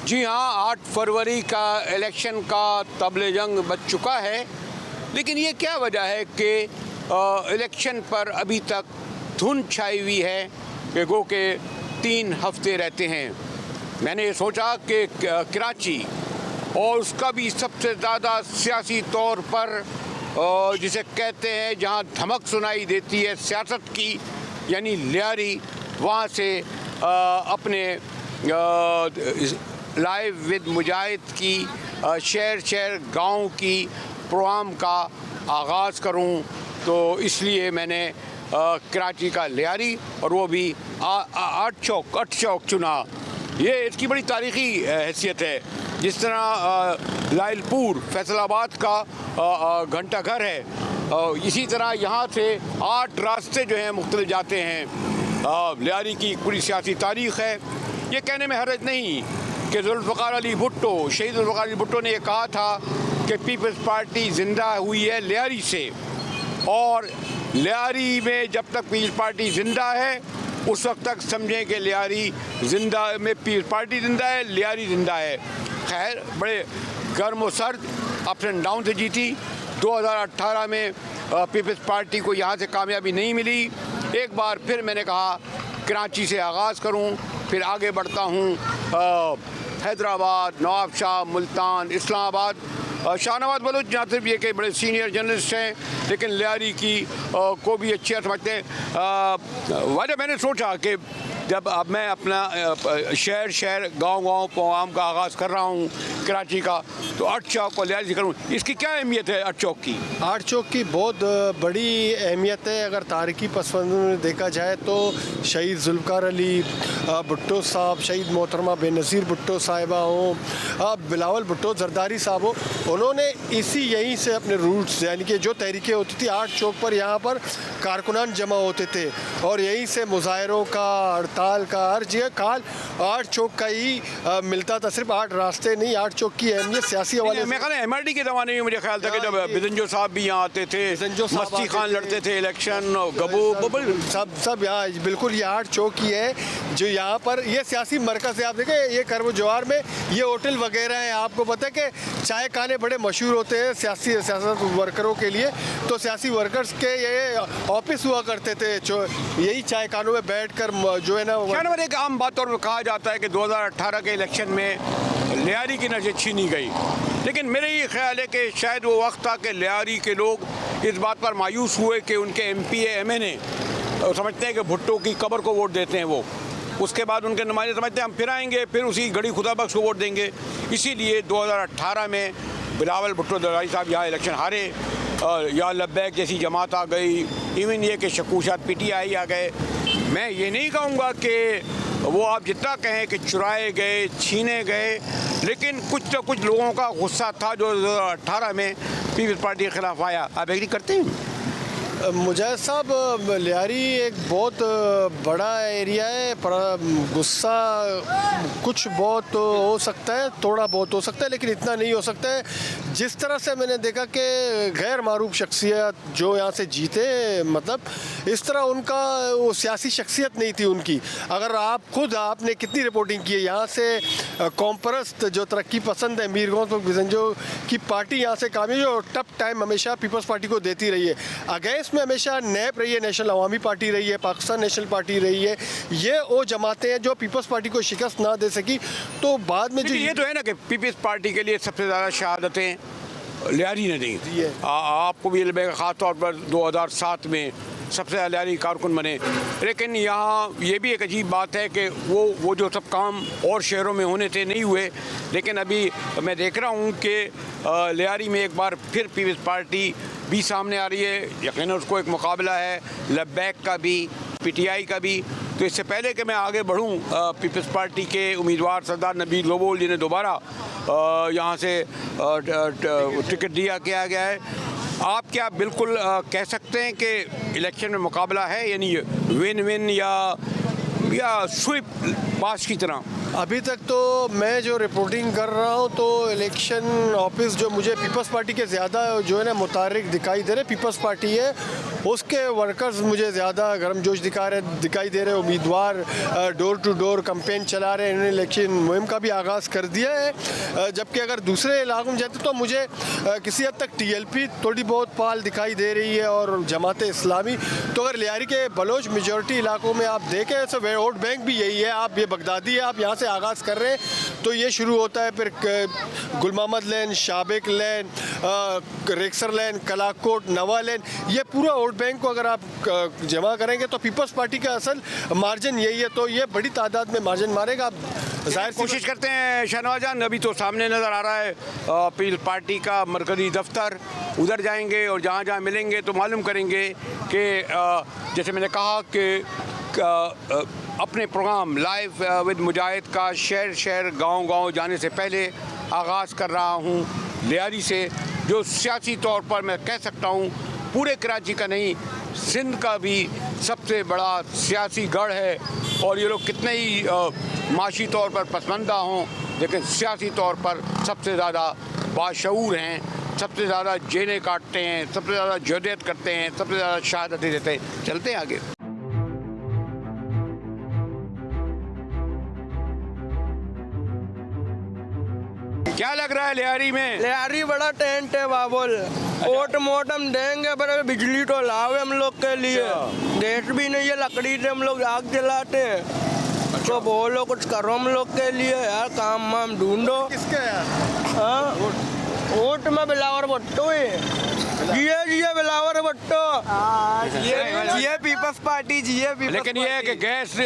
जी हाँ, 8 फरवरी का इलेक्शन का तबले जंग बच चुका है, लेकिन ये क्या वजह है कि इलेक्शन पर अभी तक धुंध छाई हुई है कि गो के 3 हफ्ते रहते हैं। मैंने सोचा कि कराची और उसका भी सबसे ज़्यादा सियासी तौर पर जिसे कहते हैं जहाँ धमक सुनाई देती है सियासत की, यानी लियारी, वहाँ से अपने लाइव विद मुजाहिद की शहर शहर गांव की प्रोग्राम का आगाज़ करूं, तो इसलिए मैंने कराची का लियारी और वो भी 8 चौक चुना। ये इसकी बड़ी तारीख़ी हैसियत है। जिस तरह लाइलपुर फैसलाबाद का घंटा घर है, इसी तरह यहाँ से 8 रास्ते जो हैं मुख्तलिफ जाते हैं। लियारी की पूरी सियासी तारीख़ है। ये कहने में हर्ज नहीं कि जुल्फ़िकार अली भुट्टो, शहीद जुल्फ़िकार अली भुट्टो ने यह कहा था कि पीपल्स पार्टी ज़िंदा हुई है लियारी से, और लियारी में जब तक पीपल्स पार्टी ज़िंदा है उस वक्त तक समझें कि लियारी ज़िंदा में पीपल्स पार्टी ज़िंदा है, लियारी ज़िंदा है। खैर, बड़े गर्म और सर्द अप्स एंड डाउन से जीती। 2018 में पीपल्स पार्टी को यहाँ से कामयाबी नहीं मिली। एक बार फिर मैंने कहा कराची से आगाज़ करूँ, फिर आगे बढ़ता हूँ हैदराबाद, नवाबशाह, मुल्तान, इस्लामाबाद। शाहनवाज बलूच जहाँ सिर्फ ये कि बड़े सीनियर जर्नलिस्ट हैं, लेकिन लियारी की को भी अच्छे समझते हैं। वजह मैंने सोचा कि जब अब मैं अपना शहर शहर गांव प्रोग्राम का आगाज़ कर रहा हूँ कराची का, तो 8 चौक को लिहाज करूँ। इसकी क्या अहमियत है 8 चौक की? 8 चौक की बहुत बड़ी अहमियत है। अगर तारीखी पसमंज़र में देखा जाए तो शहीद जुल्फ़िकार अली भुट्टो साहब, शहीद मोहतरमा बेनज़ीर भुट्टो साहिबा हों, बिलावल भुट्टो जरदारी साहब हो, उन्होंने यहीं से अपने रूट्स, यानी कि जो तहरीकें होती थी 8 चौक पर, यहाँ पर कारकुनान जमा होते थे और यहीं से मुजाहरों का, हड़ताल का, हर जगह काल 8 चौक का ही मिलता था। सिर्फ 8 रास्ते नहीं, 8 चौक की अहमियत सियासी हवाले से। मैं कहना MRD के ज़माने में मुझे ख्याल था कि जब बिजंजो साहब भी यहाँ आते थे, मस्ती खान लड़ते थे इलेक्शन, गबू सब यहाँ बिल्कुल ये 8 चौक ही है जो यहाँ पर ये सियासी मरकज़ है। आप देखें ये करब जवार में ये होटल वगैरह हैं। आपको पता है कि चाय खाने बड़े मशहूर होते हैं सियासत वर्करों के लिए, तो सियासी वर्कर्स के ये ऑफिस हुआ करते थे, यही चाय खानों में बैठ कर जो है ना। एक आम बात और कहा जाता है कि 2018 के इलेक्शन में लियारी की नज़र छीनी गई, लेकिन मेरा ये ख्याल है कि शायद वो वक्त था कि लियारी के लोग इस बात पर मायूस हुए कि उनके MPA MNA समझते हैं कि भुट्टो की कब्र को वोट देते हैं वो, उसके बाद उनके नुमाइंदे समझते हैं हम फिर आएंगे, फिर उसी गड़ी खुदा बख्श को वोट देंगे। इसीलिए 2018 में बिलावल भुट्टो जरदारी साहब यहाँ इलेक्शन हारे, या लब्बैक जैसी जमात आ गई, इवन ये कि शकूशात PTI आ गए। मैं ये नहीं कहूँगा कि वो आप जितना कहें कि चुराए गए, छीने गए, लेकिन कुछ तो कुछ लोगों का गुस्सा था जो 2018 में पीपल्स पार्टी के ख़िलाफ़ आया। आप एग्री करते हैं? मुजाहिद साहब, लियारी एक बहुत बड़ा एरिया है, पर गुस्सा कुछ बहुत हो सकता है, थोड़ा बहुत हो सकता है, लेकिन इतना नहीं हो सकता है। जिस तरह से मैंने देखा कि गैर मारूफ शख्सियत जो यहाँ से जीते, मतलब इस तरह उनका वो सियासी शख्सियत नहीं थी उनकी। अगर आपने कितनी रिपोर्टिंग की है यहाँ से, कॉमपरस्त जो तरक्की पसंद है मीरगंज बिजंजो की पार्टी यहाँ से कामयाबी और टफ टाइम हमेशा पीपल्स पार्टी को देती रही है। अगेंस्ट में हमेशा नैप रही है, नेशनल अवामी पार्टी रही है, पाकिस्तान नेशनल पार्टी रही है। ये वो जमातें हैं जो पीपल्स पार्टी को शिकस्त ना दे सकी। तो बाद में जो ये तो है ना कि पीपल्स पार्टी के लिए सबसे ज़्यादा शहादतें लियारी ने दी है। आपको भी लगेगा, ख़ास तौर पर 2007 में सबसे ज़्यादा लियारी कारकुन बने। लेकिन यहाँ ये भी एक अजीब बात है कि वो जो सब काम और शहरों में होने थे नहीं हुए, लेकिन अभी मैं देख रहा हूँ कि लियारी में एक बार फिर पीपल्स पार्टी भी सामने आ रही है। यकीनन उसको एक मुकाबला है लब्बैक का भी, PTI का भी। तो इससे पहले कि मैं आगे बढ़ूं, पीपल्स पार्टी के उम्मीदवार सरदार नबील लोबोल जिन्हें दोबारा यहाँ से टिकट किया गया है, आप क्या बिल्कुल कह सकते हैं कि इलेक्शन में मुकाबला है, यानी विन विन या स्वीप पास की तरह? अभी तक तो मैं जो रिपोर्टिंग कर रहा हूँ तो इलेक्शन ऑफिस जो मुझे पीपल्स पार्टी के ज़्यादा जो है ना मुतारिक दिखाई दे रहे, पीपल्स पार्टी है उसके वर्कर्स मुझे ज़्यादा गर्मजोश दिखाई दे रहे। उम्मीदवार डोर टू डोर कैंपेन चला रहे हैं, इन्होंने इलेक्शन मुहिम का भी आगाज़ कर दिया है। जबकि अगर दूसरे इलाकों में जाते तो मुझे किसी हद तक TLP थोड़ी बहुत पाल दिखाई दे रही है और जमात इस्लामी। तो अगर लियारी के बलोच मेजॉरिटी इलाकों में आप देखें तो वोट बैंक भी यही है। आप ये बगदादी है, आप यहाँ से आगाज़ कर रहे हैं तो ये शुरू होता है फिर गुल मोहम्मद लैन, शाबिक लैन, रेक्सर लैन, कलाकोट, नवा लैन, ये पूरा वोट बैंक को अगर आप जमा करेंगे तो पीपल्स पार्टी का असल मार्जिन यही है। तो ये बड़ी तादाद में मार्जिन मारेगा। आप जाहिर कोशिश करते हैं शहनवाज जान, अभी तो सामने नज़र आ रहा है पीपल्स पार्टी का मरकज़ी दफ्तर, उधर जाएंगे और जहाँ जहाँ मिलेंगे तो मालूम करेंगे कि जैसे मैंने कहा कि अपने प्रोग्राम लाइव विद मुजाहिद का शहर शहर गांव गांव जाने से पहले आगाज़ कर रहा हूं लियारी से, जो सियासी तौर पर मैं कह सकता हूं पूरे कराची का नहीं सिंध का भी सबसे बड़ा सियासी गढ़ है। और ये लोग कितने ही माशी तौर पर पसमानदा हों लेकिन सियासी तौर पर सबसे ज़्यादा बाशऊर हैं, सबसे ज़्यादा जेलें काटते हैं, सबसे ज़्यादा जदयत करते हैं, सबसे ज़्यादा शहादतें देते हैं। चलते हैं आगे। क्या लग रहा है लियारी में? लियारी बड़ा टेंट है बाबुल। वोट मोट हम देंगे पर बिजली तो लावे हम लोग के लिए। गैस भी नहीं है, लकड़ी से हम लोग आग जलाते हैं। तो बोलो कुछ करो हम लोग के लिए यार, काम वाम ढूंढो। किसका यार? हाँ वोट में बिलावर भुट्टो है। जिये बिलावर भुट्टो, जिये पीपल्स पार्टी, जिये पीपल्स। लेकिन ये है कि गैस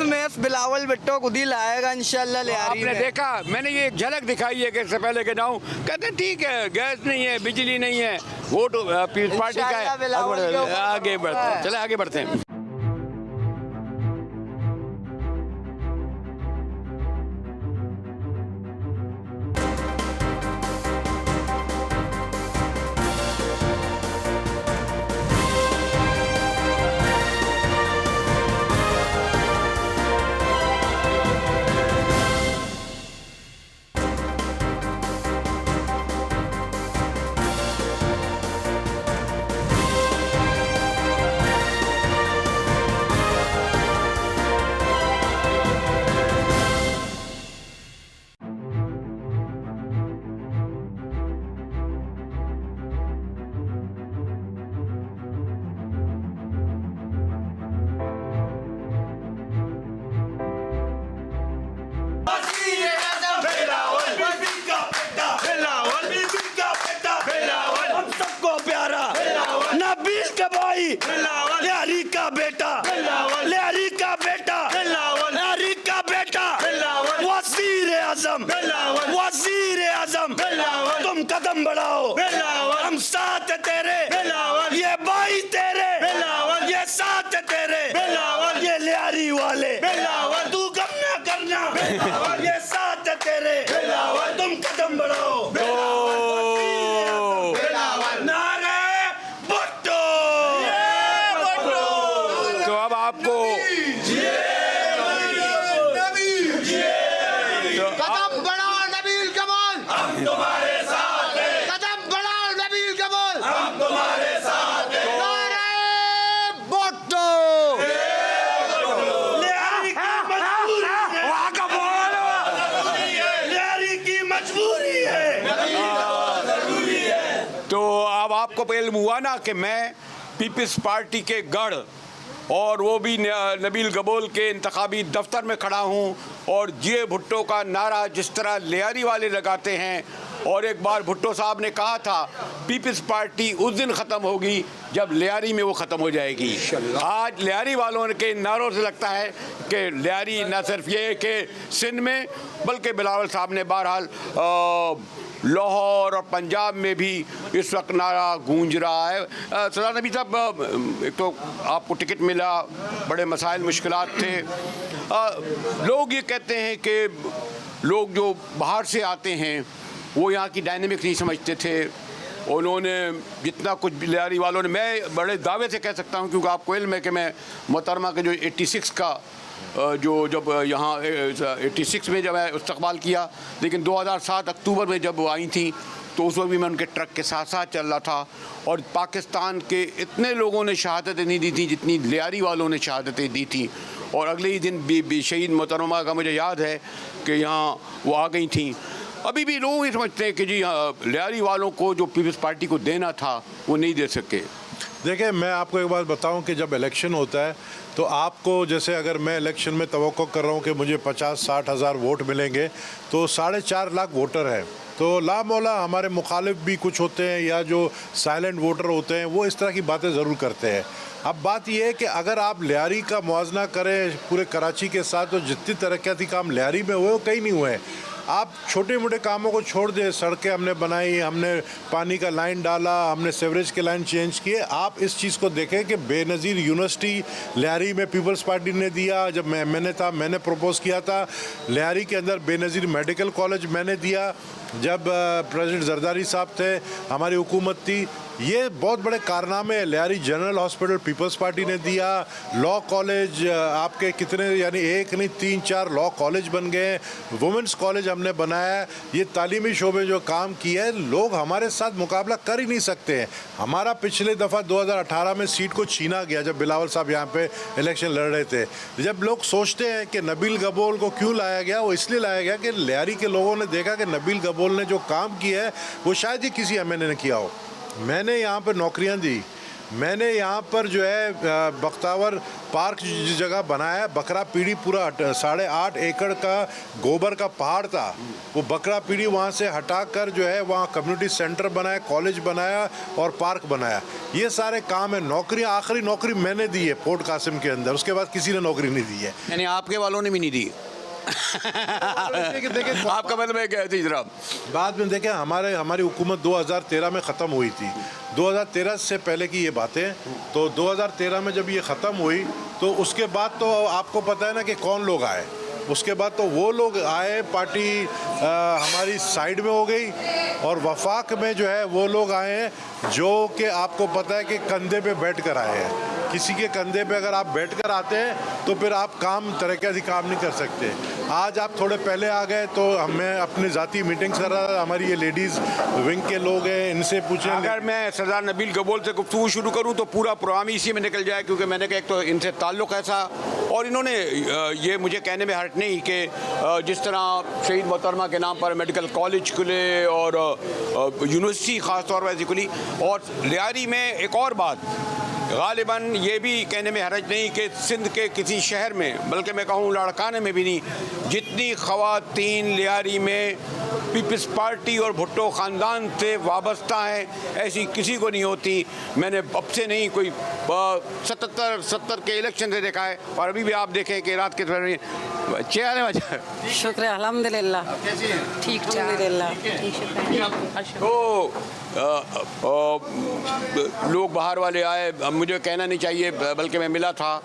में बिलावल भुट्टो खुद ही लाएगा इंशाल्लाह लियारी आपने में। देखा, मैंने ये एक झलक दिखाई है कि इससे पहले के नाउ कहते ठीक है गैस नहीं है, बिजली नहीं है, वोट पीपल्स पार्टी का है। आगे बढ़ते हैं, चले आगे बढ़ते हैं। नबील का भाई, लियारी का बेटा, लियारी का बेटा, लियारी का बेटा, वज़ीर आज़म, वज़ीर आज़म, तुम कदम बढ़ाओ, हम साथ तेरे, ये भाई तेरे, ये साथ तेरे, ये लियारी वाले, तू गम ना करना, ये साथ तेरे, तुम कदम बढ़ाओ। आपको इल्म हुआ ना कि मैं पीपल्स पार्टी के गढ़ और वो भी नबील गबोल के इंतखाबी दफ्तर में खड़ा हूँ और जिये भुट्टो का नारा जिस तरह लियारी वाले लगाते हैं। और एक बार भुट्टो साहब ने कहा था पीपल्स पार्टी उस दिन ख़त्म होगी जब लियारी में वो ख़त्म हो जाएगी। आज लियारी वालों के नारों से लगता है कि लियारी न सिर्फ ये कि सिंध में बल्कि बिलावल साहब ने बहरहाल लाहौर और पंजाब में भी इस वक्त नारा गूंज रहा है। सरदार नबी साहब, एक तो आपको टिकट मिला, बड़े मसाइल मुश्किलात थे, लोग ये कहते हैं कि लोग जो बाहर से आते हैं वो यहाँ की डायनेमिक नहीं समझते थे। उन्होंने जितना कुछ लियारी वालों ने, मैं बड़े दावे से कह सकता हूँ क्योंकि आपको इल्म है कि मैं मोहतरमा के जो 86 का जो जब यहाँ 86 में जब इस्तकबाल किया, लेकिन 2007 अक्टूबर में जब वो आई थी तो उस वक्त भी मैं उनके ट्रक के साथ साथ चल रहा था। और पाकिस्तान के इतने लोगों ने शहादतें नहीं दी थी जितनी लियारी वालों ने शहादतें दी थी। और अगले ही दिन भी शहीद मोहतरमा का मुझे याद है कि यहाँ वो आ गई थी। अभी भी लोग ये समझते हैं कि जी लियारी वालों को जो पीपल्स पार्टी को देना था वो नहीं दे सके। देखिए, मैं आपको एक बात बताऊं कि जब इलेक्शन होता है तो आपको, जैसे अगर मैं इलेक्शन में तवक्को कर रहा हूं कि मुझे 50-60 हज़ार वोट मिलेंगे, तो 4.5 लाख वोटर हैं। तो लामौला हमारे मुखालिफ भी कुछ होते हैं या जो साइलेंट वोटर होते हैं वो इस तरह की बातें ज़रूर करते हैं। अब बात यह है कि अगर आप लियारी का मुआवजा करें पूरे कराची के साथ, तो जितनी तरक्याती काम लियारी में हुए वो कहीं नहीं हुए हैं। आप छोटे मोटे कामों को छोड़ दें, सड़कें हमने बनाई, हमने पानी का लाइन डाला, हमने सीवरेज के लाइन चेंज किए। आप इस चीज़ को देखें कि बेनज़ीर यूनिवर्सिटी लियारी में पीपल्स पार्टी ने दिया। जब मैंने प्रपोज़ किया था, लियारी के अंदर बेनज़ीर मेडिकल कॉलेज मैंने दिया। जब प्रेसिडेंट जरदारी साहब थे, हमारी हुकूमत थी। ये बहुत बड़े कारनामे हैं। Lyari General Hospital Peoples Party ने दिया। लॉ कॉलेज आपके कितने, यानी 1 नहीं 3-4 लॉ कॉलेज बन गए। वुमेंस कॉलेज हमने बनाया। ये तालीमी शोबे जो काम किया है, लोग हमारे साथ मुकाबला कर ही नहीं सकते हैं। हमारा पिछले दफ़ा 2018 में सीट को छीना गया जब बिलावल साहब यहाँ पे इलेक्शन लड़ रहे थे। जब लोग सोचते हैं कि नबील गबोल को क्यों लाया गया, वो इसलिए लाया गया कि लियारी के लोगों ने देखा कि नबील गबोल ने जो काम किया है वो शायद ही किसी एमएनए ने किया हो। मैंने यहाँ पर नौकरियाँ दी, मैंने यहाँ पर जो है बख्तावर पार्क जिस जगह बनाया, बकरा पीढ़ी पूरा 8.5 एकड़ का गोबर का पहाड़ था, वो बकरा पीढ़ी वहाँ से हटाकर जो है वहाँ कम्युनिटी सेंटर बनाया, कॉलेज बनाया और पार्क बनाया। ये सारे काम है। नौकरियाँ, आखिरी नौकरी मैंने दी है पोर्ट कासिम के अंदर, उसके बाद किसी ने नौकरी नहीं दी है। यानी आपके वालों ने भी नहीं दी। देखिए आपका मतलब है क्या थी जरा? बाद में देखें, हमारी हुकूमत 2013 में ख़त्म हुई थी। 2013 से पहले की ये बातें, तो 2013 में जब ये ख़त्म हुई तो उसके बाद तो आपको पता है ना कि कौन लोग आए। उसके बाद तो वो लोग आए, पार्टी हमारी साइड में हो गई, और वफाक में जो है वो लोग आए हैं जो कि आपको पता है कि कंधे पे बैठ कर आए हैं। किसी के कंधे पे अगर आप बैठ कर आते हैं तो फिर आप तरीके से काम नहीं कर सकते। आज आप थोड़े पहले आ गए तो मैं अपनी ज़ाती मीटिंग कर रहा था, हमारी ये लेडीज़ विंग के लोग हैं, इनसे पूछें। अगर मैं सरदार नबील गबोल से गुफ्तगू शुरू करूं तो पूरा प्रोग्राम इसी में निकल जाए, क्योंकि मैंने कहा एक तो इनसे ताल्लुक़ ऐसा, और इन्होंने ये मुझे कहने में हर्ट नहीं कि जिस तरह शहीद मोहतरमा के नाम पर मेडिकल कॉलेज खुले और यूनिवर्सिटी ख़ास तौर पर ऐसी खुली। और लियारी में एक और बात, गालिबन ये भी कहने में हरज नहीं कि सिंध के किसी शहर में, बल्कि मैं कहूँ लाड़काने में भी नहीं, जितनी ख़वातीन लियारी में पीपल्स पार्टी और भुट्टो ख़ानदान से वाबस्ता हैं, ऐसी किसी को नहीं होती। मैंने अब से नहीं, कोई 77 के इलेक्शन से देखा है। और अभी भी आप देखें कि रात के चेहरे शुक्र अल्हम्दुलिल्लाह ठीक अल्हम्दुलिल्लाह। तो लोग बाहर वाले आए, मुझे कहना नहीं चाहिए, बल्कि मैं मिला था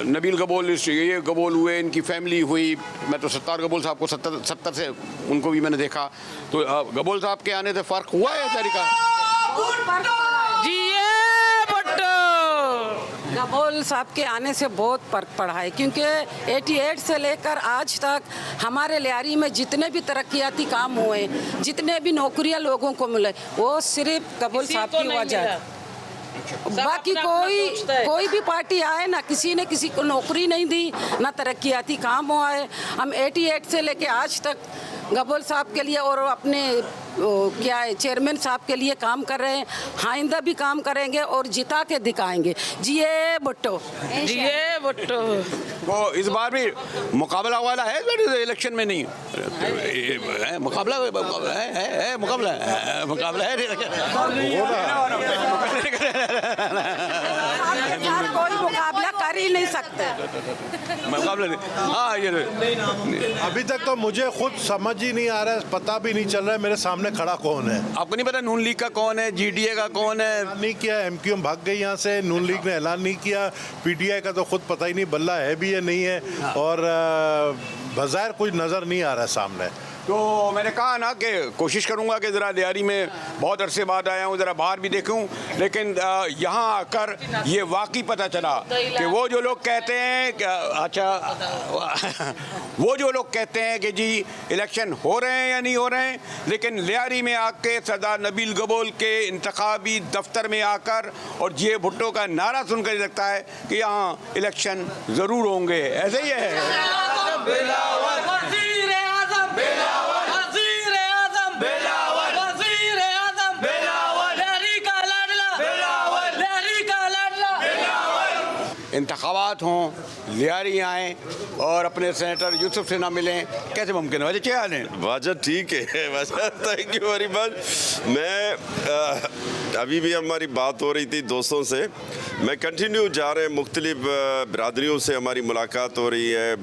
नबील गबोल, ये गबोल हुए, इनकी फैमिली हुई। मैं तो सत्तार गबोल साहब को 70 से उनको भी मैंने देखा। तो गबोल साहब के आने से फ़र्क हुआ है तरीका जी? ये गबोल साहब के आने से बहुत फ़र्क पड़ा है, क्योंकि 88 से लेकर आज तक हमारे लियारी में जितने भी तरक्याती काम हुए, जितने भी नौकरियां लोगों को मिले, वो सिर्फ गबोल साहब की वजह। बाकी कोई भी पार्टी आए ना, किसी ने किसी को नौकरी नहीं दी, ना तरक्याती काम हुआ है। हम 88 से लेके आज तक गबोल साहब के लिए और अपने क्या है चेयरमैन साहब के लिए काम कर रहे हैं। आइंदा भी काम करेंगे और जिता के दिखाएंगे। जिए भुट्टो, जिए भुट्टो। वो इस बार भी मुकाबला वाला है इलेक्शन में? नहीं है मुकाबला, है मुकाबला कोई मुकाबला कर ही नहीं सकते। हाँ, ये अभी तक तो मुझे खुद समझ ही नहीं आ रहा है, पता भी नहीं चल रहा है मेरे सामने खड़ा कौन है। आपको नहीं पता नून लीग का कौन है, जीडीए का कौन है? नहीं किया, एमक्यूएम भाग गई यहाँ से, नून लीग ने ऐलान नहीं किया, पीटीआई का तो खुद पता ही नहीं बल्ला है भी या नहीं है, और बाज़ाहिर कुछ नज़र नहीं आ रहा है सामने। तो मैंने कहा ना कि कोशिश करूंगा कि ज़रा लियारी में बहुत अरसे बाद आया हूँ, ज़रा बाहर भी देखूं, लेकिन यहाँ आकर ये वाकई पता चला कि वो जो लोग कहते हैं कि अच्छा वो जो लोग कहते हैं कि जी इलेक्शन हो रहे हैं या नहीं हो रहे हैं, लेकिन लियारी में आके सरदार नबील गबोल के इंतखाबी दफ्तर में आकर और जे भुट्टो का नारा सुनकर लगता है कि यहाँ इलेक्शन ज़रूर होंगे। ऐसे ही है। इंतखाबात हों, लियारी आएँ और अपने सेनेटर यूसुफ से ना मिलें, कैसे मुमकिन है? वजह क्या हाल है? वाजा ठीक है, वाजा थैंक यू वेरी मच। मैं अभी भी हमारी बात हो रही थी दोस्तों से, मैं कंटिन्यू जा रहे हैं, मुख्तलिफ बिरादरियों से हमारी मुलाकात हो रही है।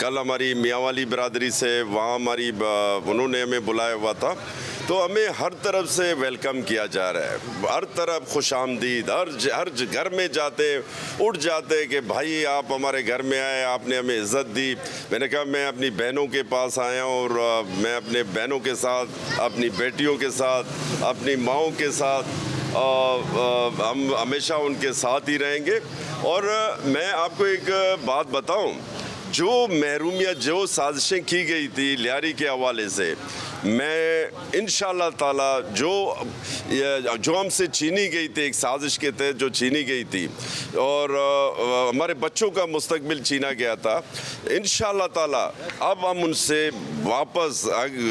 कल हमारी मियाँ वाली बिरादरी से वहाँ हमारी उन्होंने हमें बुलाया हुआ था, तो हमें हर तरफ से वेलकम किया जा रहा है, हर तरफ खुशामदीद, हर घर में जाते उठ जाते कि भाई आप हमारे घर में आए, आपने हमें इज़्ज़त दी। मैंने कहा मैं अपनी बहनों के पास आया हूँ और मैं अपने बहनों के साथ, अपनी बेटियों के साथ, अपनी माँओं के साथ हम हमेशा उनके साथ ही रहेंगे। और मैं आपको एक बात बताऊँ, जो महरूमियत, जो साजिशें की गई थी लियारी के हवाले से, मैं इंशाअल्लाह ताला जो हमसे छीनी गई थी, एक साजिश के तहत जो छीनी गई थी और हमारे बच्चों का मुस्तकबिल छीना गया था, इंशाअल्लाह ताला अब हम उनसे वापस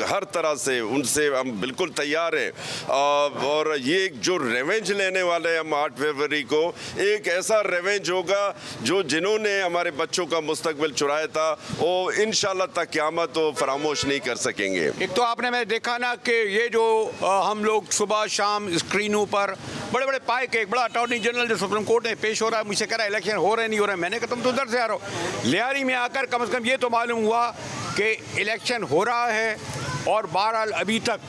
हर तरह से उनसे हम बिल्कुल तैयार हैं। और ये जो रेवेंज लेने वाले हैं हम 8 फरवरी को, एक ऐसा रेवेंज होगा जो जिन्होंने हमारे बच्चों का मुस्तकबिल चुराया था वो इंशाअल्लाह तक क़यामत वो फरामोश नहीं कर सकेंगे। एक तो आपने मैं देखा ना कि ये जो हम लोग सुबह शाम स्क्रीनों पर बड़े बड़े पाए के एक बड़ा अटॉर्नी जनरल जो सुप्रीम कोर्ट में पेश हो रहा है, मुझसे कह रहा है इलेक्शन हो रहे नहीं हो रहे। मैंने कहा तुम तो उधर से आ रहे हो, लियारी में आकर कम से कम ये तो मालूम हुआ कि इलेक्शन हो रहा है। और बहरहाल अभी तक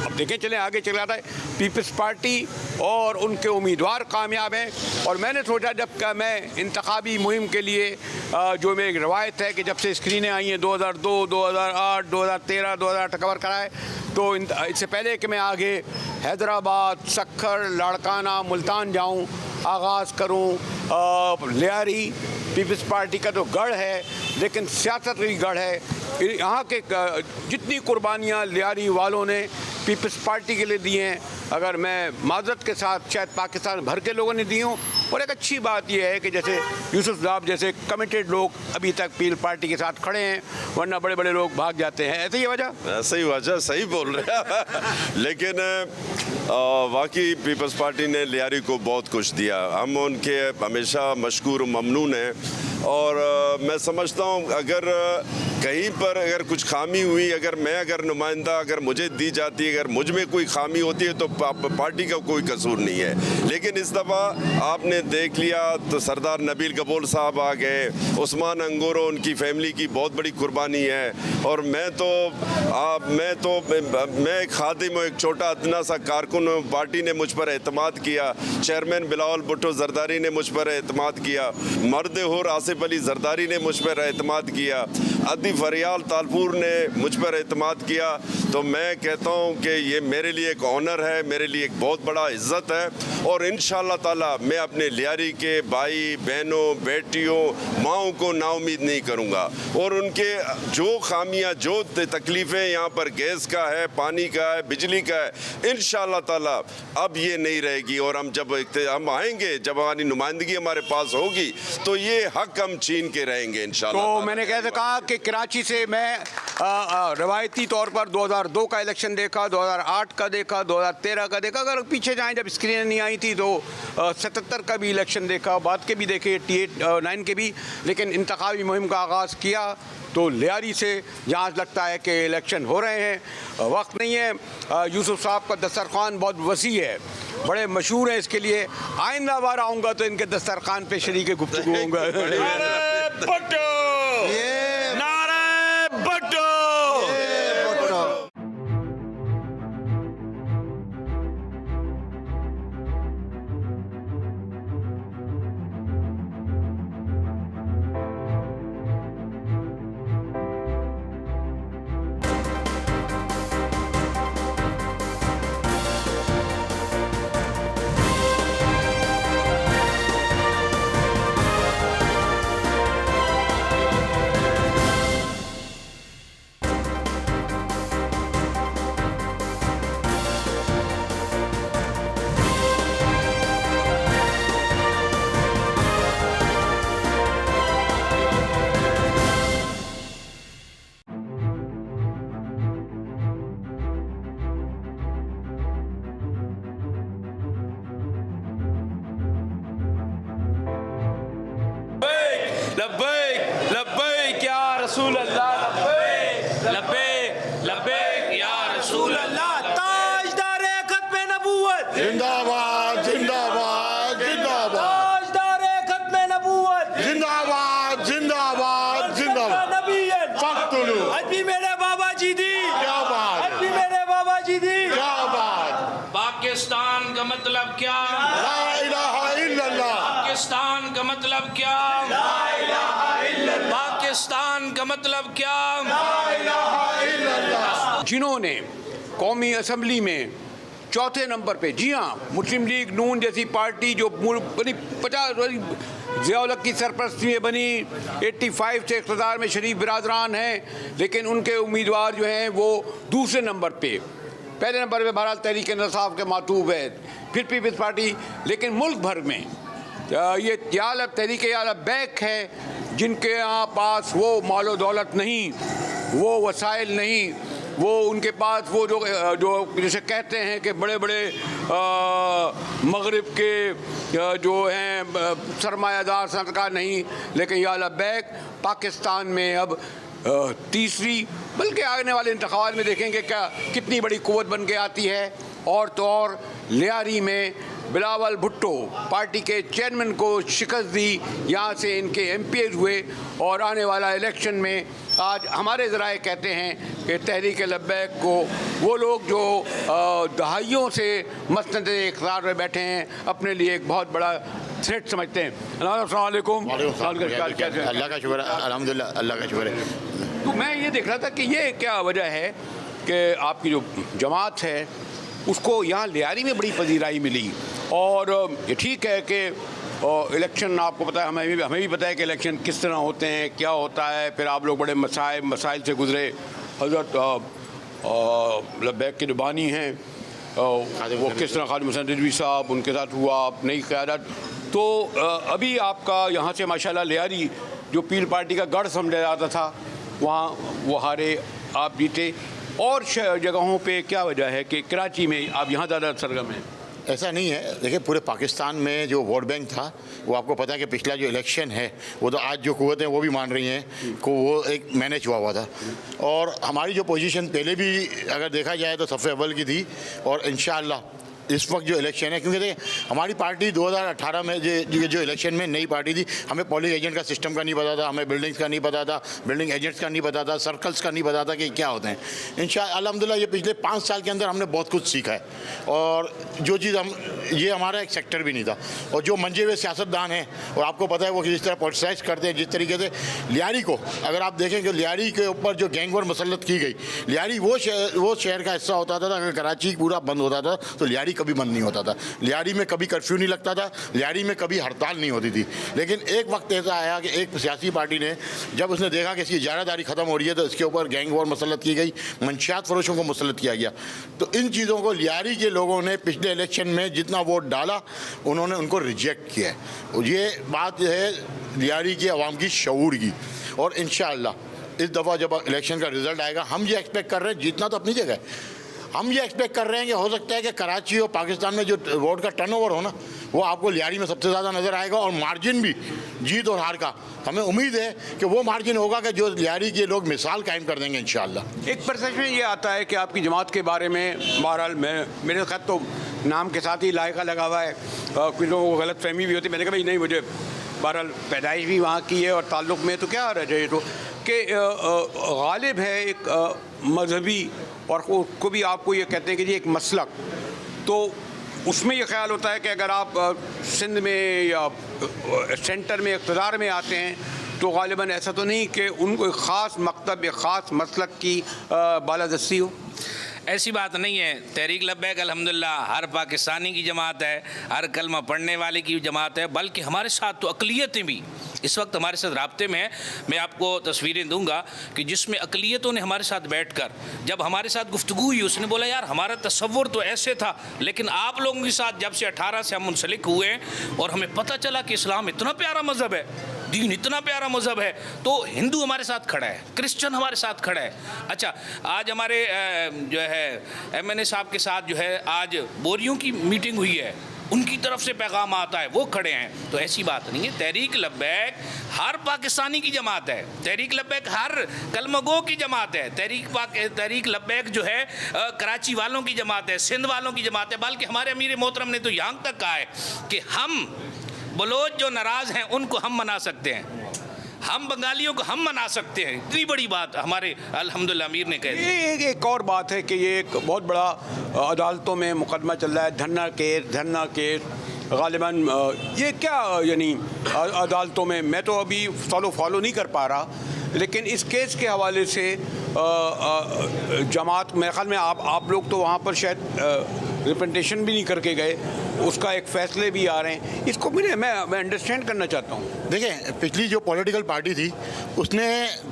अब देखें चलें आगे चला रहा है, पीपल्स पार्टी और उनके उम्मीदवार कामयाब हैं। और मैंने सोचा जब का मैं इंतखाबी मुहिम के लिए जो मेरी एक रवायत है कि जब से स्क्रीनें आई हैं 2002, 2008, 2013, 2008 कवर कराए, तो इससे पहले कि मैं आगे हैदराबाद, सक्खर, लाड़काना, मुल्तान जाऊं, आगाज़ करूं। लियारी पीपल्स पार्टी का तो गढ़ है, लेकिन सियासत की गढ़ है। यहाँ के जितनी कुर्बानियाँ लियारी वालों ने पीपल्स पार्टी के लिए दी हैं, अगर मैं माजरत के साथ शायद पाकिस्तान भर के लोगों ने दी हूँ। और एक अच्छी बात यह है कि जैसे यूसुफ साहब जैसे कमिटेड लोग अभी तक पीपल्स पार्टी के साथ खड़े हैं, वरना बड़े बड़े लोग भाग जाते हैं। ऐसे ही वजह? ऐसे ही वजह, सही बोल रहे हैं। लेकिन वाकई पीपल्स पार्टी ने लियारी को बहुत कुछ दिया, हम उनके हमेशा मशकूर ममनून हैं। और मैं समझता हूँ अगर कहीं पर अगर कुछ खामी हुई, अगर नुमाइंदा अगर मुझे दी जाती है, अगर मुझ में कोई खामी होती है तो पार्टी का कोई कसूर नहीं है। लेकिन इस दफ़ा आपने देख लिया तो सरदार नबील गबोल साहब आ गए, उस्मान अंगोरो उनकी फैमिली की बहुत बड़ी कुर्बानी है। और मैं एक खादिम हूँ, एक छोटा अदना सा कारकुन हूँ, पार्टी ने मुझ पर एतमाद किया, चेयरमैन बिलावल भुट्टो जरदारी ने मुझ पर एतमाद किया, मर्द होर आसिफ अली जरदारी ने मुझ पर एतमाद किया, अदी फरियाल तालपुर ने मुझ पर एतमाद किया। तो मैं कहता हूँ कि ये मेरे लिए एक ऑनर है, मेरे लिए एक बहुत बड़ा इज़्ज़त है। और इंशाअल्लाह ताला मैं अपने लियारी के भाई बहनों बेटियों माओं को नाउमीद नहीं करूँगा। और उनके जो खामियाँ जो तकलीफ़ें यहाँ पर गैस का है, पानी का है, बिजली का है, इंशाअल्लाह ताला अब ये नहीं रहेगी। और हम जब हम आएंगे, जब हमारी नुमाइंदगी हमारे पास होगी, तो ये हक हम छीन के रहेंगे इंशाअल्लाह। तो मैंने कैसे कहा कि कराची से मैं रवायती तौर पर 2002 का इलेक्शन देखा, 2008 का देखा, 2013 का देखा। अगर पीछे जाएं जब स्क्रीन नहीं आई थी तो 77 का भी इलेक्शन देखा, बाद के भी देखे, 89 के भी। लेकिन इंतखाबी मुहिम का आगाज़ किया तो लियारी से जहाँ लगता है कि इलेक्शन हो रहे हैं, वक्त नहीं है। यूसुफ साहब का दस्तरखान बहुत वसी है, बड़े मशहूर हैं इसके लिए। आइंदा बार आऊँगा तो इनके दस्तरखान पे शरीक गुफ्तगू होऊंगा। लब्बैक लब्बैक या रसूल अल्लाह, लब्बैक लब्बैक लब्बैक या रसूल अल्लाह। ताजदारे खत्मे नबूवत जिंदाबाद जिंदाबाद जिंदाबाद, ताजदारे खत्मे नबूवत जिंदाबाद जिंदाबाद जिंदाबाद, नबीयन फख्तुलू, आज भी मेरे बाबा जी दी, क्या बात, आज भी मेरे बाबा जी दी। क्या बात, पाकिस्तान का मतलब क्या? ला इलाहा इल्लल्लाह, पाकिस्तान का मतलब क्या? ला इलाहा इल्लल्लाह, पाकिस्तान का मतलब क्या? ला इलाहा इल्लल्लाह। जिन्होंने कौमी असम्बली में चौथे नंबर पे, जी हाँ, मुस्लिम लीग नून जैसी पार्टी जो बनी 50 ज़िया-उल हक की सरपरस्ती में बनी, 85 से इक़्तिदार में शरीफ बिरादरान हैं, लेकिन उनके उम्मीदवार जो हैं वो दूसरे नंबर पे, पहले नंबर पे बहरहाल तहरीक इंसाफ के मातूब है, फिर पीपल्स पार्टी। लेकिन मुल्क भर में ये तहरीक या बैक है जिनके यहाँ पास वो मालो दौलत नहीं, वो वसाइल नहीं, वो उनके पास वो जो जैसे कहते हैं कि बड़े बड़े मगरिब के जो हैं सरमायादार सरकार नहीं, लेकिन या बैक पाकिस्तान में अब तीसरी, बल्कि आने वाले इंतखाबात में देखेंगे क्या कितनी बड़ी कुव्वत बन के आती है। और तो और लियारी में बिलावल भुट्टो पार्टी के चेयरमैन को शिकस्त दी, यहाँ से इनके MPs हुए, और आने वाला इलेक्शन में आज हमारे ज़राए कहते हैं कि तहरीक लब्बैक को वो लोग जो दहाइयों से मसनद इक़्तिदार में बैठे हैं अपने लिए एक बहुत बड़ा थ्रेट समझते हैं। अस्सलाम वालेकुम। अल्लाह का शुक्र है, अल्हम्दुलिल्लाह, अल्लाह का शुक्र है। तो मैं ये देख रहा था कि ये क्या वजह है कि आपकी जो जमात है उसको यहाँ लियारी में बड़ी पजीराई मिली, और ये ठीक है कि इलेक्शन आपको पता है, हमें भी पता है कि इलेक्शन किस तरह होते हैं, क्या होता है, फिर आप लोग बड़े मसाइल से गुजरे। हज़रत लब्बैक के दुबानी हैं, वो किस तरह खालिद हुसैन रिजवी साहब उनके साथ हुआ, नई क़यादत। तो अभी आपका यहाँ से माशाल्लाह लियारी जो पील पार्टी का गढ़ समझा जाता था, वहाँ वो हारे, आप जीते। और जगहों पे क्या वजह है कि कराची में आप यहाँ ज़्यादा सरगर्म हैं? ऐसा नहीं है, देखिए पूरे पाकिस्तान में जो वोट बैंक था वो आपको पता है कि पिछला जो इलेक्शन है वो तो आज जो कुव्वतें वो भी मान रही हैं को वो एक मैनेज हुआ था, और हमारी जो पोजीशन पहले भी अगर देखा जाए तो सफ़े अव्वल की थी। और इंशाअल्लाह इस वक्त जो इलेक्शन है, क्योंकि देखिए हमारी पार्टी 2018 में जो इलेक्शन में नई पार्टी थी, हमें पोलिंग एजेंट का सिस्टम का नहीं पता था, हमें बिल्डिंग्स का नहीं पता था, बिल्डिंग एजेंट्स का नहीं पता था, सर्कल्स का नहीं पता था कि क्या होते हैं। इंशाअल्लाह अल्हम्दुलिल्लाह ये पिछले 5 साल के अंदर हमने बहुत कुछ सीखा है, और जो चीज़ ये हमारा एक सेक्टर भी नहीं था, और जो मंजे हुए सियासतदान हैं और आपको पता है वो जिस तरह पोलिटिसाइज करते हैं, जिस तरीके से लियारी को अगर आप देखें कि लियारी के ऊपर जो गैंग वॉर मुसल्लत की गई, लियारी वो शहर का हिस्सा होता था, अगर कराची पूरा बंद होता था तो लियारी कभी बंद नहीं होता था, लियारी में कभी कर्फ्यू नहीं लगता था, लियारी में कभी हड़ताल नहीं होती थी। लेकिन एक वक्त ऐसा आया कि एक सियासी पार्टी ने जब उसने देखा कि इसकी इजारादारी ख़त्म हो रही है तो इसके ऊपर गैंग वॉर मुसल्लत की गई, मंशियात फरोशों को मुसल्लत किया गया। तो इन चीज़ों को लियारी के लोगों ने पिछले इलेक्शन में जितना वोट डाला उन्होंने उनको रिजेक्ट किया है। ये बात है लियारी की आवाम की शऊर की, और इंशाअल्लाह इस दफ़ा जब इलेक्शन का रिज़ल्ट आएगा हम ये एक्सपेक्ट कर रहे हैं, जीतना तो अपनी जगह है, हम ये एक्सपेक्ट कर रहे हैं कि हो सकता है कि कराची और पाकिस्तान में जो वोट का टर्नओवर हो ना वो आपको लियारी में सबसे ज़्यादा नज़र आएगा, और मार्जिन भी जीत और हार का हमें उम्मीद है कि वो मार्जिन होगा कि जो लियारी के लोग मिसाल कायम कर देंगे इंशाअल्लाह। एक परसेप्शन ये आता है कि आपकी जमात के बारे में, बहरहाल मेरे साथ तो नाम के साथ ही लायका लगा हुआ है, कुछ लोगों को गलत फहमी भी होती है। मैंने कहा भाई नहीं, मुझे बहरहाल पैदाइश भी वहाँ की है और ताल्लुक़ में तो क्या रह जाए, तो कि गालिब है एक मजहबी, और उसको भी आपको ये कहते हैं कि जी एक मसलक, तो उसमें ये ख्याल होता है कि अगर आप सिंध में या सेंटर में इक़्तिदार में आते हैं तो गालिबन ऐसा तो नहीं कि उनको एक ख़ास मकतब, एक ख़ास मसलक की बालादस्ती हो। ऐसी बात नहीं है। तहरीक लब्बैक अल्हम्दुलिल्लाह हर पाकिस्तानी की जमात है, हर कलमा पढ़ने वाले की जमात है, बल्कि हमारे साथ तो अक़लियतें भी इस वक्त हमारे साथ राब्ते में हैं। मैं आपको तस्वीरें दूंगा कि जिसमें अक़लियतों ने हमारे साथ बैठकर जब हमारे साथ गुफ्तगू हुई, उसने बोला यार हमारा तसव्वुर तो ऐसे था, लेकिन आप लोगों के साथ जब से 18 से हम मुंसलिक हुए हैं और हमें पता चला कि इस्लाम इतना प्यारा मज़हब है, दीन इतना प्यारा मज़हब है, तो हिंदू हमारे साथ खड़ा है, क्रिश्चन हमारे साथ खड़ा है। अच्छा, आज हमारे जो है MNA साहब के साथ जो है आज बोरियों की मीटिंग हुई है, उनकी तरफ से पैगाम आता है, वो खड़े हैं। तो ऐसी बात नहीं है। तहरीक लब्बैक हर पाकिस्तानी की जमात है, तहरीक लब्बैक हर कलमगो की जमात है, तहरीक लब्बैक जो है कराची वालों की जमात है, सिंध वालों की जमात है। बल्कि हमारे अमीर मोहतरम ने तो यहाँ तक कहा है कि हम बलोच जो नाराज़ हैं उनको हम मना सकते हैं, हम बंगालियों को हम मना सकते हैं। इतनी बड़ी बात हमारे अल्हम्दुलिल्लाह अमीर ने कह दी। एक और बात है कि ये एक बहुत बड़ा अदालतों में मुकदमा चल रहा है, धरना केस गालिबन ये क्या यानी अदालतों में, मैं तो अभी फॉलो नहीं कर पा रहा, लेकिन इस केस के हवाले से जमात मेरे ख्याल में आप लोग तो वहाँ पर शायद रिप्रेजेंटेशन भी नहीं करके गए, उसका एक फैसले भी आ रहे हैं। इसको मैं अंडरस्टैंड करना चाहता हूँ। देखिए, पिछली जो पॉलिटिकल पार्टी थी उसने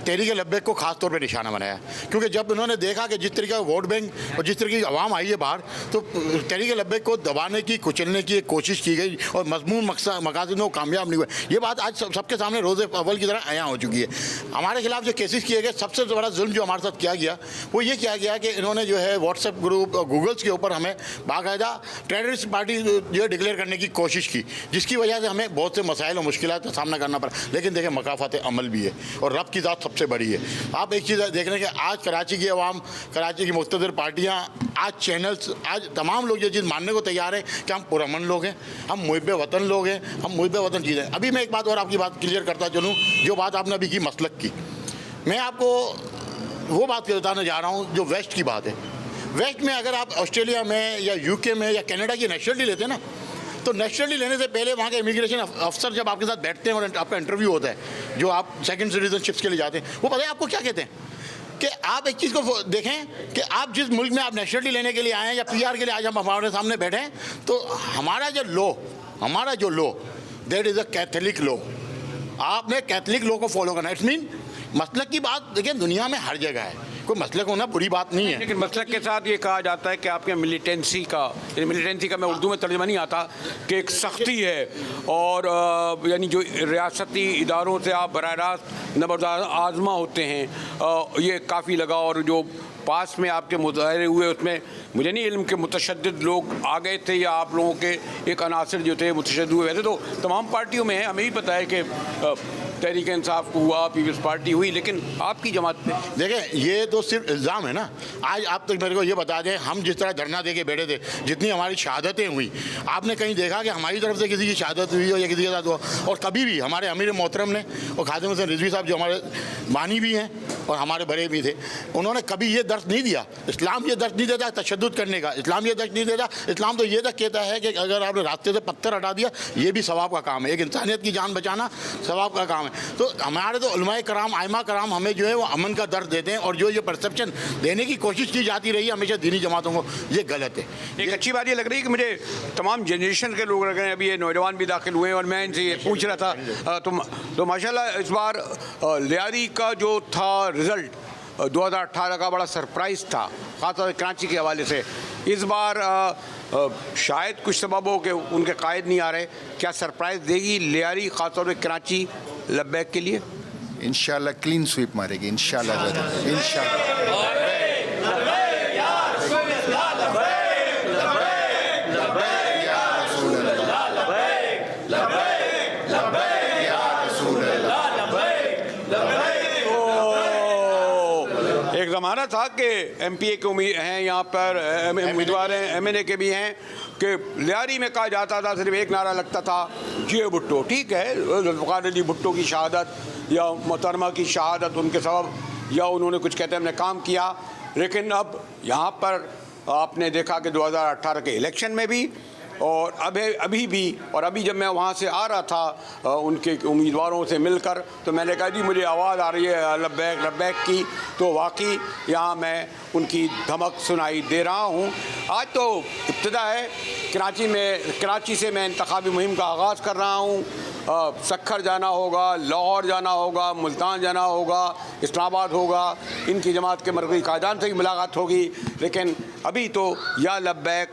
तहरीक लब्बैक को खास तौर पे निशाना बनाया, क्योंकि जब उन्होंने देखा कि जिस तरीके का वोट बैंक और जिस तरीके की आवाम आई है बाहर, तो तहरीक लब्बैक को दबाने की, कुचलने की एक कोशिश की गई और मजमून मकासद में कामयाब नहीं हुए। ये बात आज सबके सामने रोज़े अव्वल की तरह आया हो चुकी है। हमारे खिलाफ जो केसेस किए गए, सबसे बड़ा जुल्म जो हमारे साथ किया गया वो ये किया गया कि इन्होंने जो है व्हाट्सएप ग्रुप और गूगल्स के ऊपर हमें बाकायदा टेररिस्ट पार्टी जो है डिक्लेयर करने की कोशिश की, जिसकी वजह से हमें बहुत से मसाइल और मुश्किलात का सामना करना पड़ा। लेकिन देखिए, मकाफात अमल भी है और रब की ज़ात सबसे बड़ी है। आप एक चीज़ देख रहे हैं कि आज कराची की आवाम, कराची की मुख्तलिफ पार्टियाँ, आज चैनल्स, आज तमाम लोग ये चीज़ मानने को तैयार हैं कि हम पुरअमन लोग हैं, हम मुहिब वतन लोग हैं, हम मुहिब वतन चीज़ हैं। अभी मैं एक बात और आपकी बात क्लियर करता चलूँ, जो बात आपने अभी की मसलक की, मैं आपको वो बात बताने जा रहा हूँ जो वेस्ट की बात है। वेस्ट में अगर आप ऑस्ट्रेलिया में या यूके में या कनाडा की नेशनलिटी लेते हैं ना, तो नेशनलिटी लेने से पहले वहाँ के इमिग्रेशन अफसर जब आपके साथ बैठते हैं और आपका इंटरव्यू होता है, जो आप सेकंड सिटीजनशिप्स के लिए जाते हैं, वो पता है आपको क्या कहते हैं कि आप एक चीज़ को देखें कि आप जिस मुल्क में आप नेशनलिटी लेने के लिए आए हैं या PR के लिए आज हम हमारे सामने बैठे हैं, तो हमारा जो law that is a Catholic law. आपने कैथलिक लॉ को फॉलो करना है। इट्स मीन मसलक की बात देखिए दुनिया में हर जगह है, कोई मसलक होना बुरी बात नहीं है। लेकिन मसलक के साथ ये कहा जाता है कि आपके मिलिटेंसी का मैं उर्दू में तर्जुमा नहीं आता कि एक सख्ती है, और यानी जो रियासती इदारों से आप बराह रास्त नंबरदार आज़मा होते हैं, ये काफ़ी लगा। और जो पास में आपके मुजाहरे हुए उसमें मुझे नहीं इल्म के मुतशद्दिद लोग आ गए थे या आप लोगों के एक अनासर जो थे मुतशद्दिद हुए। वैसे तो तमाम पार्टियों में है, हमें भी पता है कि तहरीक इंसाफ को हुआ, पीपल्स पार्टी हुई, लेकिन आपकी जमात पे देखें ये तो सिर्फ इल्ज़ाम है ना। आज आप तक मेरे को ये बता दें, हम जिस तरह धरना दे के बैठे थे, जितनी हमारी शहादतें हुई, आपने कहीं देखा कि हमारी तरफ से किसी की शहादत हुई हो या किसी के साथ हुआ? और कभी भी हमारे अमीर मोहतरम ने और खादिम हुसैन रिजवी साहब जो हमारे बानी भी हैं और हमारे बड़े भी थे, उन्होंने कभी ये दर्ज नहीं दिया। इस्लाम ये दर्ज नहीं देता तशद्दुद करने का, इस्लाम ये दर्ज नहीं देता। इस्लाम तो ये तक कहता है कि अगर आपने रास्ते से पत्थर हटा दिया, ये भी सवाब का काम है, एक इंसानियत की जान बचाना सवाब का काम है। तो हमारे तो उलमाए कराम, आइमा कराम हमें जो है वो अमन का दर्द देते हैं, और जो ये परसेप्शन देने की कोशिश की जाती रही है हमेशा दीनी जमातों को, ये गलत है। एक अच्छी बात ये लग रही है कि मुझे तमाम जनरेशन के लोग लग रहे हैं, अभी ये नौजवान भी दाखिल हुए हैं, और मैं इनसे ये पूछ रहा था तो माशाल्लाह इस बार लियारी का जो था रिज़ल्ट 2018 का बड़ा सरप्राइज़ था, ख़ासतौर से कराची के हवाले से। इस बार शायद कुछ सबबों के उनके कायद नहीं आ रहे, क्या सरप्राइज़ देगी लियारी ख़ासतौर से कराची लब्बैक के लिए? इंशाल्लाह क्लीन स्वीप मारेगी, इंशाल्लाह इंशाल्लाह। एक ज़माना था कि MPA के उम्मीद हैं, यहाँ पर उम्मीदवार हैं, MNA के भी हैं, कि लियारी में कहा जाता था, सिर्फ एक नारा लगता था, ये भुट्टो। ठीक है, ज़ुल्फ़िकार अली भुट्टो की शहादत या मोहतरमा की शहादत उनके सबब, या उन्होंने कुछ कहते हैं हमने काम किया। लेकिन अब यहाँ पर आपने देखा कि 2018 के इलेक्शन में भी और अभी भी, और अभी जब मैं वहाँ से आ रहा था उनके उम्मीदवारों से मिलकर, तो मैंने कहा जी मुझे आवाज़ आ रही है लब्बैक लब्बैक की, तो वाकई यहाँ मैं उनकी धमक सुनाई दे रहा हूँ। आज तो इब्तिदा है, कराची से मैं इंतखाबी मुहिम का आगाज़ कर रहा हूँ। सक्खर जाना होगा, लाहौर जाना होगा, मुल्तान जाना होगा, इस्लामाबाद होगा, इनकी जमात के मरकज़ी कायदान से भी मुलाकात होगी। लेकिन अभी तो या लब्बैक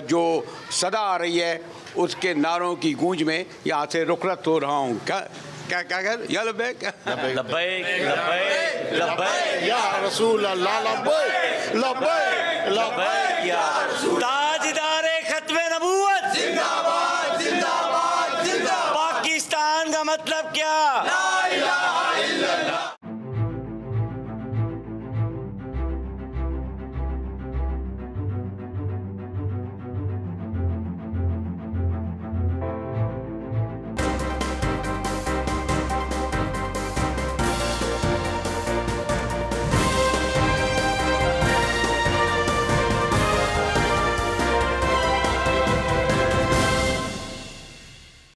जो सदा आ रही है, उसके नारों की गूंज में यहाँ से रुखरत हो रहा हूँ। क्या क्या क्या क्या या लब्बैक लब्बैक लब्बैक लब्बैक या रसूल अल्लाह, लब्बैक लब्बैक लब्बैक या